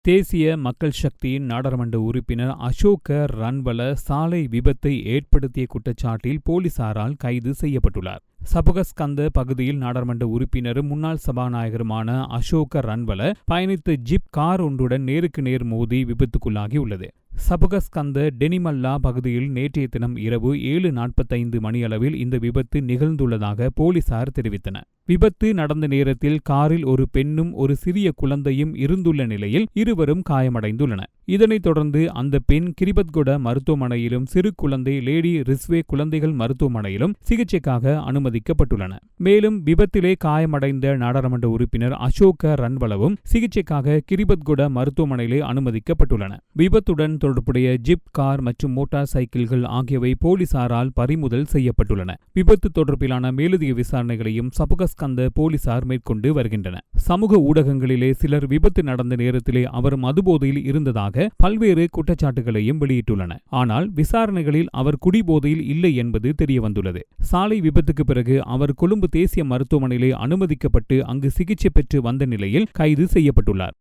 தேசிய மக்கள் சக்தியின் நாடாளுமன்ற உறுப்பினர் அசோக ரன்வல சாலை விபத்தை ஏற்படுத்திய குற்றச்சாட்டில் போலீசாரால் கைது செய்யப்பட்டுள்ளார். சபுகஸ்கந்த பகுதியில் நாடாளுமன்ற உறுப்பினரும் முன்னாள் சபாநாயகருமான அசோக ரன்வல பயணித்த ஜிப் கார் ஒன்றுடன் நேருக்கு நேர் மோதி விபத்துக்குள்ளாகியுள்ளது. சபுகஸ்கந்த டெனிமல்லா பகுதியில் நேற்றைய தினம் இரவு 7:45 மணியளவில் இந்த விபத்து நிகழ்ந்துள்ளதாக போலீசார் தெரிவித்தனர். விபத்து நடந்த நேரத்தில் காரில் ஒரு பெண்ணும் ஒரு சிறிய குழந்தையும் இருந்துள்ள நிலையில் இருவரும் காயமடைந்துள்ளனர். இதனைத் தொடர்ந்து அந்த பெண் கிரிபத்கொட மருத்துவமனையிலும் சிறு குழந்தை லேடி ரிஸ்வே குழந்தைகள் மருத்துவமனையிலும் சிகிச்சைக்காக அனுமதிக்கப்பட்டுள்ளனர். மேலும் விபத்திலே காயமடைந்த நாடாளுமன்ற உறுப்பினர் அசோக ரன்வலவும் சிகிச்சைக்காக கிரிபத்கொட மருத்துவமனையிலே அனுமதிக்கப்பட்டுள்ளனர். விபத்துடன் தொடர்புடைய ஜிப் கார் மற்றும் மோட்டார் சைக்கிள்கள் ஆகியவை போலீசாரால் பறிமுதல் செய்யப்பட்டுள்ளன. விபத்து தொடர்பிலான மேலதிக விசாரணைகளையும் சபுகஸ்கந்த போலீசார் மேற்கொண்டு வருகின்றனர். சமூக ஊடகங்களிலே சிலர் விபத்து நடந்த நேரத்திலே அவர் மதுபோதையில் இருந்ததாக பல்வேறு குற்றச்சாட்டுகளையும் வெளியிட்டுள்ளனர். ஆனால் விசாரணைகளில் அவர் குடிபோதையில் இல்லை என்பது தெரியவந்துள்ளது. சாலை விபத்துக்கு பிறகு அவர் கொழும்பு தேசிய மருத்துவமனையிலே அனுமதிக்கப்பட்டு அங்கு சிகிச்சை பெற்று வந்த நிலையில் கைது செய்யப்பட்டுள்ளார்.